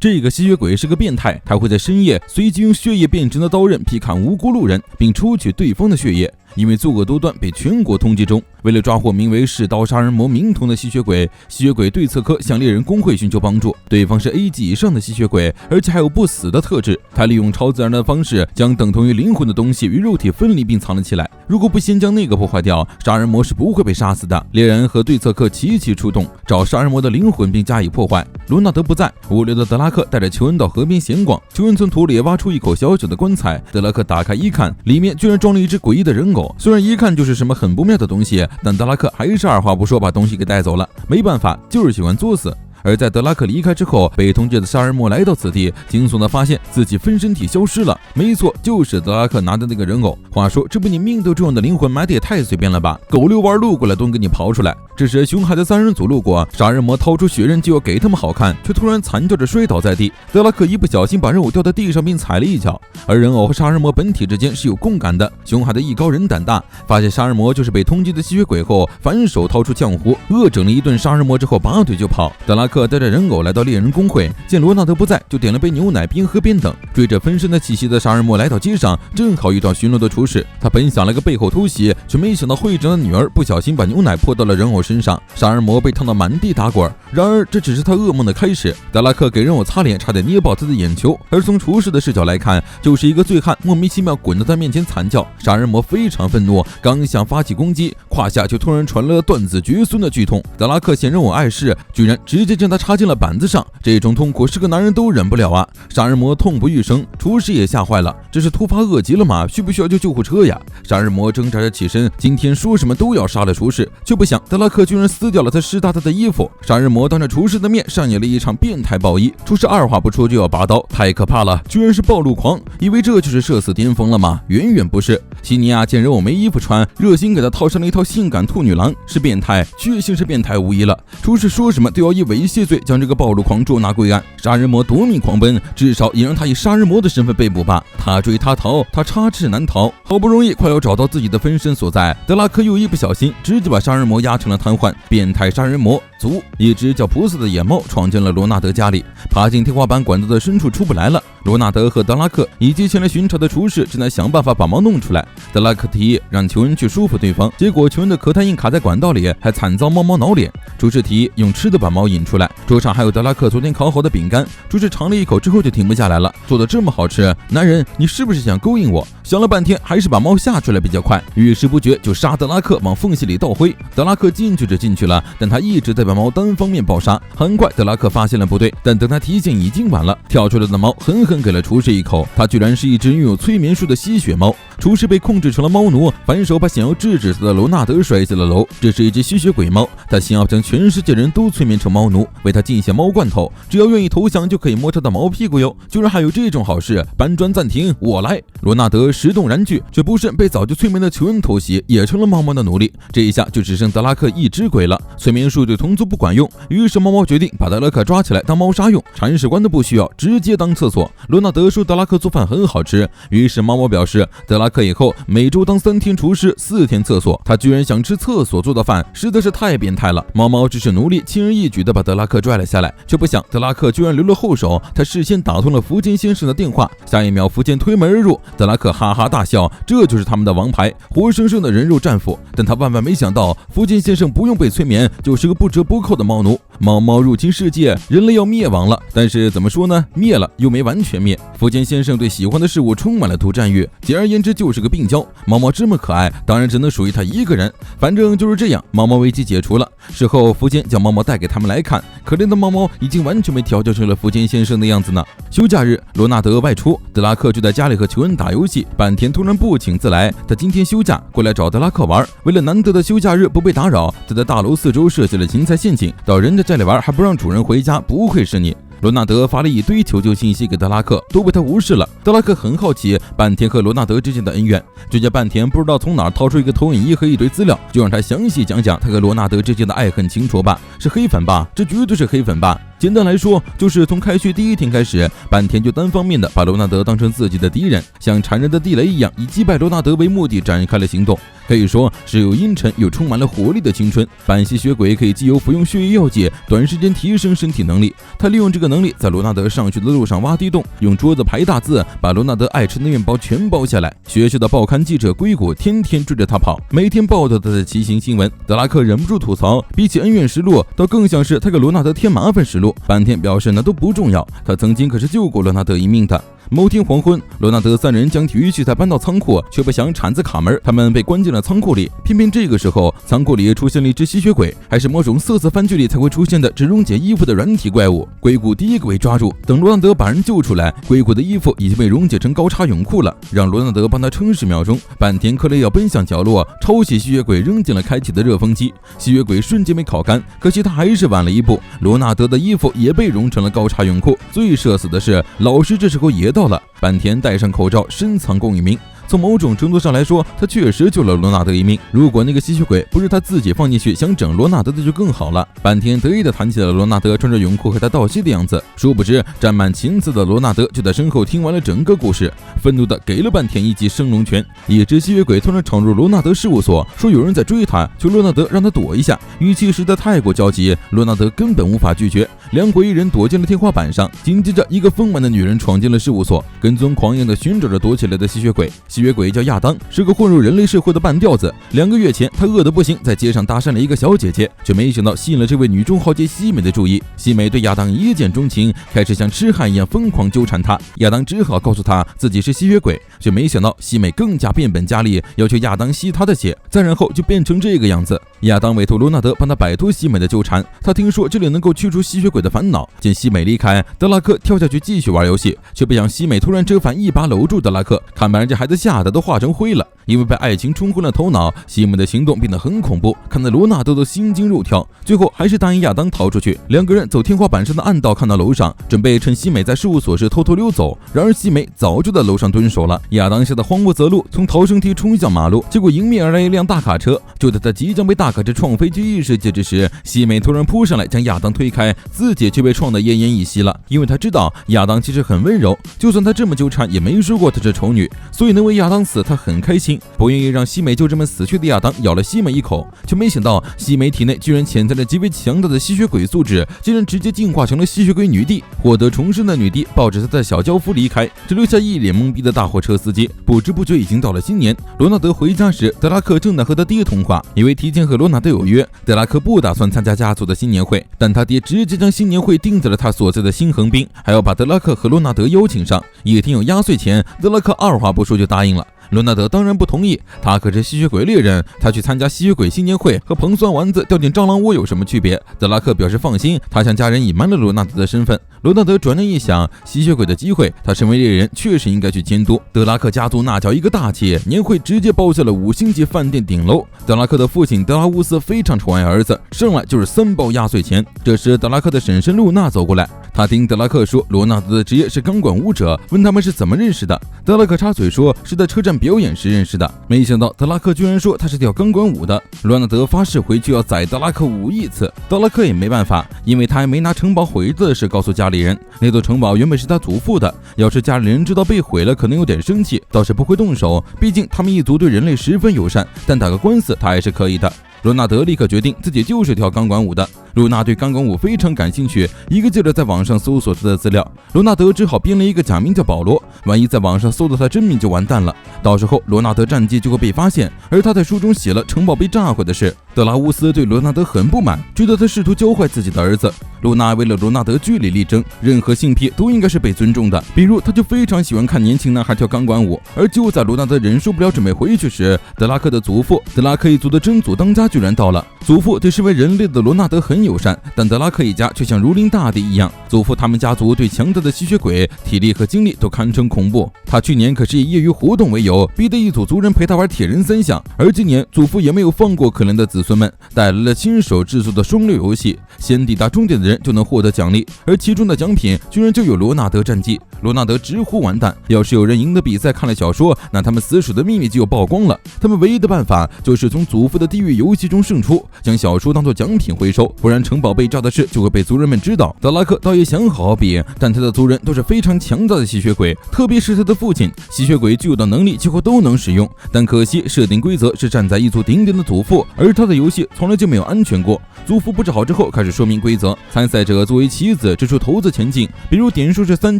这个吸血鬼是个变态，他会在深夜随机用血液变成的刀刃劈砍无辜路人，并抽取对方的血液。因为作恶多端被全国通缉中，为了抓获名为噬刀杀人魔名童的吸血鬼，吸血鬼对策科向猎人工会寻求帮助。对方是 A 级以上的吸血鬼，而且还有不死的特质。他利用超自然的方式将等同于灵魂的东西与肉体分离并藏了起来。如果不先将那个破坏掉，杀人魔是不会被杀死的。猎人和对策科齐齐出动，找杀人魔的灵魂并加以破坏。罗纳德不在，无聊的德拉克带着裘恩到河边闲逛。裘恩从土里挖出一口小小的棺材，德拉克打开一看，里面居然装了一只诡异的人偶。虽然一看就是什么很不妙的东西，但德拉克还是二话不说把东西给带走了。没办法，就是喜欢作死。而在德拉克离开之后，被通缉的杀人魔来到此地，惊悚地发现自己分身体消失了。没错，就是德拉克拿的那个人偶。话说，这不你命都重要的灵魂买的也太随便了吧？狗遛弯路过来都给你刨出来。这时，熊孩的三人组路过，杀人魔掏出血刃就要给他们好看，却突然惨叫着摔倒在地。德拉克一不小心把人偶掉在地上，并踩了一脚。而人偶和杀人魔本体之间是有共感的。熊孩的艺高人胆大，发现杀人魔就是被通缉的吸血鬼后，反手掏出浆糊，恶整了一顿杀人魔之后，拔腿就跑。德拉克带着人偶来到猎人工会，见罗纳德不在，就点了杯牛奶，边喝边等。追着分身的气息的杀人魔来到街上，正好遇到巡逻的厨师。他本想了个背后偷袭，却没想到会长的女儿不小心把牛奶泼到了人偶身上，杀人魔被烫得满地打滚。然而这只是他噩梦的开始。德拉克给人偶擦脸，差点捏爆他的眼球。而从厨师的视角来看，就是一个醉汉莫名其妙滚到他面前惨叫。杀人魔非常愤怒，刚想发起攻击，胯下就突然传来了断子绝孙的剧痛。德拉克嫌人偶碍事，居然直接将他插进了板子上，这种痛苦是个男人都忍不了啊！杀人魔痛不欲生，厨师也吓坏了，这是突发恶疾了吗？需不需要叫救护车呀？杀人魔挣扎着起身，今天说什么都要杀了厨师，却不想德拉克居然撕掉了他湿哒哒的衣服。杀人魔当着厨师的面上演了一场变态暴衣，厨师二话不说就要拔刀，太可怕了，居然是暴露狂，以为这就是社死巅峰了吗？远远不是。西尼亚见人偶没衣服穿，热心给他套上了一套性感兔女郎，是变态，确信是变态无疑了。厨师说什么都要以猥亵罪将这个暴露狂捉拿归案。杀人魔夺命狂奔，至少也让他以杀人魔的身份被捕吧。他追他逃，他插翅难逃。好不容易快要找到自己的分身所在，德拉克又一不小心直接把杀人魔压成了瘫痪。变态杀人魔族，一只叫菩萨的野猫闯进了罗纳德家里，爬进天花板管道的深处出不来了。罗纳德和德拉克以及前来巡查的厨师正在想办法把猫弄出来。德拉克提议让裘恩去舒服对方，结果裘恩的壳太硬卡在管道里，还惨遭猫挠脸。厨师提议用吃的把猫引出来，桌上还有德拉克昨天烤好的饼干，厨师尝了一口之后就停不下来了，做的这么好吃，男人你是不是想勾引我？想了半天还是把猫下出来比较快，遇事不决就杀德拉克往缝隙里倒灰。德拉克进去了，但他一直在把猫单方面暴杀。很快德拉克发现了不对，但等他提醒已经晚了，跳出来的猫狠狠给了厨师一口，它居然是一只拥有催眠术的吸血猫。厨师被控制成了猫奴，反手把想要制止他的罗纳德摔下了楼。这是一只吸血鬼猫，他想要将全世界人都催眠成猫奴，为他进些猫罐头，只要愿意投降就可以摸他的毛屁股哟。居然还有这种好事，搬砖暂停，我来。罗纳德时动然拒，却不慎被早就催眠的裘恩偷袭，也成了猫猫的奴隶。这一下就只剩德拉克一只鬼了，催眠术对同族不管用，于是猫猫决定把德拉克抓起来当猫砂用，铲屎官都不需要，直接当厕所。罗纳德说德拉克做饭很好吃，于是猫猫表示德拉克以后每周当3天厨师4天厕所，他居然想吃厕所做的饭，实在是太变态了。猫猫只是奴隶，轻而易举的把德拉克拽了下来，却不想德拉克居然留了后手，他事先打通了福坚先生的电话，下一秒福坚推门而入，德拉克哈哈大笑，这就是他们的王牌，活生生的人肉战俘。但他万万没想到，福坚先生不用被催眠，就是个不折不扣的猫奴。猫猫入侵世界，人类要灭亡了，但是怎么说呢，灭了又没完全灭。福坚先生对喜欢的事物充满了独占欲，简而言之就是个病娇。猫猫这么可爱，当然只能属于他一个人。反正就是这样，猫猫危机解除了。事后福坚将猫猫带给他们来看，可怜的猫猫已经完全被调教成了福坚先生的样子呢。休假日，罗纳德外出，德拉克就在家里和裘恩打游戏。半天突然不请自来，他今天休假过来找德拉克玩。为了难得的休假日不被打扰，他在大楼四周设计了芹菜陷阱，到人家家里玩还不让主人回家，不愧是你。罗纳德发了一堆求救信息给德拉克，都被他无视了。德拉克很好奇半田和罗纳德之间的恩怨，就见半田不知道从哪掏出一个投影仪和一堆资料，就让他详细讲讲他和罗纳德之间的爱恨情仇吧。是黑粉吧？这绝对是黑粉吧。简单来说，就是从开学第一天开始，坂田就单方面的把罗纳德当成自己的敌人，像缠人的地雷一样，以击败罗纳德为目的展开了行动。可以说是有阴沉又充满了活力的青春。坂吸血鬼可以藉由服用血液药剂短时间提升身体能力，他利用这个能力在罗纳德上学的路上挖地洞，用桌子排大字，把罗纳德爱吃的面包全包下来。学校的报刊记者硅谷天天追着他跑，每天报道他的奇行新闻。德拉克忍不住吐槽，比起恩怨实录，倒更像是他给罗纳德添麻烦实录。坂田表示那都不重要，他曾经可是救过罗纳德一命的。某天黄昏，罗纳德三人将体育器材搬到仓库，却不想铲子卡门，他们被关进了仓库里。偏偏这个时候，仓库里出现了一只吸血鬼，还是某种色色番剧里才会出现的只溶解衣服的软体怪物。硅谷第一个被抓住，等罗纳德把人救出来，硅谷的衣服已经被溶解成高叉泳裤了，让罗纳德帮他撑10秒钟。坂田克雷要奔向角落，抄起吸血鬼扔进了开启的热风机，吸血鬼瞬间被烤干，可惜他还是晚了一步，罗纳德的衣服也被溶成了高叉泳裤。最社死的是，老师这时候也到了，坂田戴上口罩，深藏功与名。从某种程度上来说，他确实救了罗纳德一命。如果那个吸血鬼不是他自己放进去想整罗纳德的，就更好了。坂田得意地谈起了罗纳德穿着泳裤和他道谢的样子，殊不知沾满情字的罗纳德就在身后听完了整个故事，愤怒地给了坂田一记升龙拳。一只吸血鬼突然闯入罗纳德事务所，说有人在追他，求罗纳德让他躲一下，语气实在太过焦急，罗纳德根本无法拒绝。两鬼一人躲进了天花板上，紧接着一个丰满的女人闯进了事务所，跟踪狂样地寻找着躲起来的吸血鬼。吸血鬼叫亚当，是个混入人类社会的半吊子。2个月前，他饿得不行，在街上搭讪了一个小姐姐，却没想到吸引了这位女中豪杰西美的注意。西美对亚当一见钟情，开始像痴汉一样疯狂纠缠他。亚当只好告诉他自己是吸血鬼，却没想到西美更加变本加厉，要求亚当吸他的血。再然后就变成这个样子。亚当委托罗纳德帮他摆脱西美的纠缠，他听说这里能够驱除吸血鬼的烦恼。见西美离开，德拉克跳下去继续玩游戏，却不想西美突然折返，一把搂住德拉克，看把人家孩子吓得都化成灰了。因为被爱情冲昏了头脑，西美的行动变得很恐怖，看得罗纳德都心惊肉跳。最后还是答应亚当逃出去。2个人走天花板上的暗道，看到楼上，准备趁西美在事务所时偷偷溜走。然而西美早就在楼上蹲守了。亚当吓得慌不择路，从逃生梯冲向马路，结果迎面而来一辆大卡车。就在他即将被大卡车撞飞去异世界之时，西美突然扑上来将亚当推开，自己却被撞得奄奄一息了。因为他知道亚当其实很温柔，就算他这么纠缠，也没说过他是丑女，所以能为亚当死，他很开心。不愿意让西美就这么死去的亚当咬了西美一口，却没想到西美体内居然潜在着极为强大的吸血鬼素质，竟然直接进化成了吸血鬼女帝。获得重生的女帝抱着她的小轿夫离开，只留下一脸懵逼的大货车司机。不知不觉已经到了新年，罗纳德回家时，德拉克正在和他爹通话，因为提前和罗纳德有约，德拉克不打算参加家族的新年会，但他爹直接将新年会定在了他所在的新横滨，还要把德拉克和罗纳德邀请上。一听有压岁钱，德拉克二话不说就答应了。罗纳德当然不同意，他可是吸血鬼猎人，他去参加吸血鬼新年会和硼酸丸子掉进蟑螂窝有什么区别？德拉克表示放心，他向家人隐瞒了罗纳德的身份。罗纳德转念一想，吸血鬼的机会，他身为猎人确实应该去监督。德拉克家族那叫一个大气，年会直接包下了5星级饭店顶楼。德拉克的父亲德拉乌斯非常宠爱儿子，上来就是3包压岁钱。这时德拉克的婶婶露娜走过来，他听德拉克说罗纳德的职业是钢管舞者，问他们是怎么认识的。德拉克插嘴说是在车站表演时认识的，没想到德拉克居然说他是跳钢管舞的。罗纳德发誓回去要宰德拉克5亿次，德拉克也没办法，因为他还没拿城堡毁的事告诉家里人。那座城堡原本是他祖父的，要是家里人知道被毁了，可能有点生气，倒是不会动手，毕竟他们一族对人类十分友善，但打个官司他还是可以的。罗纳德立刻决定自己就是跳钢管舞的。露娜对钢管舞非常感兴趣，一个劲儿在网上搜索他的资料。罗纳德只好编了一个假名叫保罗，万一在网上搜到他真名就完蛋了，到时候罗纳德战绩就会被发现。而他在书中写了城堡被炸毁的事。德拉乌斯对罗纳德很不满，觉得他试图教坏自己的儿子。露娜为了罗纳德据理力争，任何性癖都应该是被尊重的，比如他就非常喜欢看年轻男孩跳钢管舞。而就在罗纳德忍受不了准备回去时，德拉克的祖父德拉克一族的真祖当家居然到了。祖父对身为人类的罗纳德很友善，但德拉克一家却像如临大敌一样。祖父他们家族对强大的吸血鬼体力和精力都堪称恐怖。他去年可是以业余活动为由，逼得一组族人陪他玩铁人3项，而今年祖父也没有放过可怜的子孙们，带来了亲手制作的双溜游戏，先抵达终点的人人就能获得奖励，而其中的奖品居然就有罗纳德战绩。罗纳德直呼完蛋，要是有人赢得比赛看了小说，那他们死守的秘密就要曝光了。他们唯一的办法就是从祖父的地狱游戏中胜出，将小说当作奖品回收，不然城堡被炸的事就会被族人们知道。德拉克倒也想好好比，但他的族人都是非常强大的吸血鬼，特别是他的父亲。吸血鬼具有的能力几乎都能使用，但可惜设定规则是站在一族顶点的祖父，而他的游戏从来就没有安全过。祖父布置好之后，开始说明规则，参赛者作为棋子掷出骰子前进，比如点数是3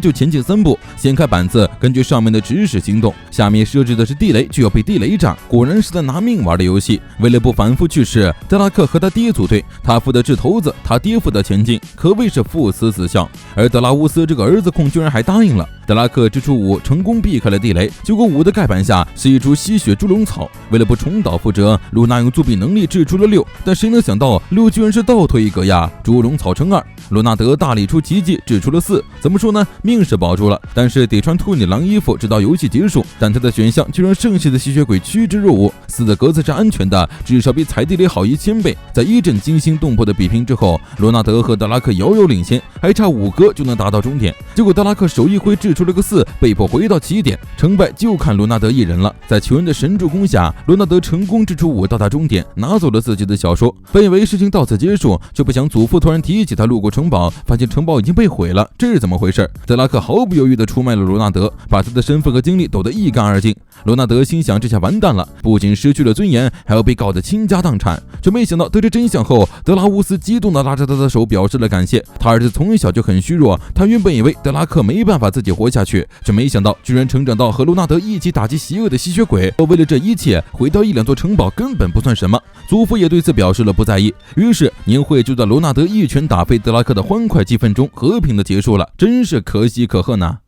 就前进3步，掀开板子，根据上面的指示行动。下面设置的是地雷就要被地雷炸，果然是在拿命玩的游戏。为了不反复去世，德拉克和他爹组队，他负责掷骰子，他爹负责前进，可谓是父慈子孝。而德拉乌斯这个儿子控居然还答应了。德拉克掷出5，成功避开了地雷，结果5的盖板下是一株吸血猪笼草。为了不重蹈覆辙，露娜用作弊能力掷出了6，但谁能想到6居然是倒退一格呀，猪笼草乘2。罗纳德大力出奇迹，掷出了4。怎么说呢？命是保住了，但是得穿兔女郎衣服直到游戏结束。但他的选项却让剩下的吸血鬼趋之若鹜。4的格子是安全的，至少比踩地雷好1000倍。在一阵惊心动魄的比拼之后，罗纳德和德拉克遥遥领先，还差5格就能达到终点。结果德拉克手一挥掷出了个4，被迫回到起点。成败就看罗纳德一人了。在球人的神助攻下，罗纳德成功掷出5到达终点，拿走了自己的小说。本以为事情到此结束，却不想祖父突然提起他路过城堡，发现城堡已经被毁了，这是怎么回事？德拉克毫不犹豫地出卖了罗纳德，把他的身份和经历抖得一干二净。罗纳德心想这下完蛋了，不仅失去了尊严，还要被告得倾家荡产。这没想到得知真相后，德拉乌斯激动地拉着他的手表示了感谢。他儿子从小就很虚弱，他原本以为德拉克没办法自己活下去，却没想到居然成长到和罗纳德一起打击邪恶的吸血鬼。为了这一切，毁掉1-2座城堡根本不算什么。祖父也对此表示了不在意。于是年会就在罗纳德一拳打飞德拉克的欢快气氛中和平的结束了，真是可喜可贺呢。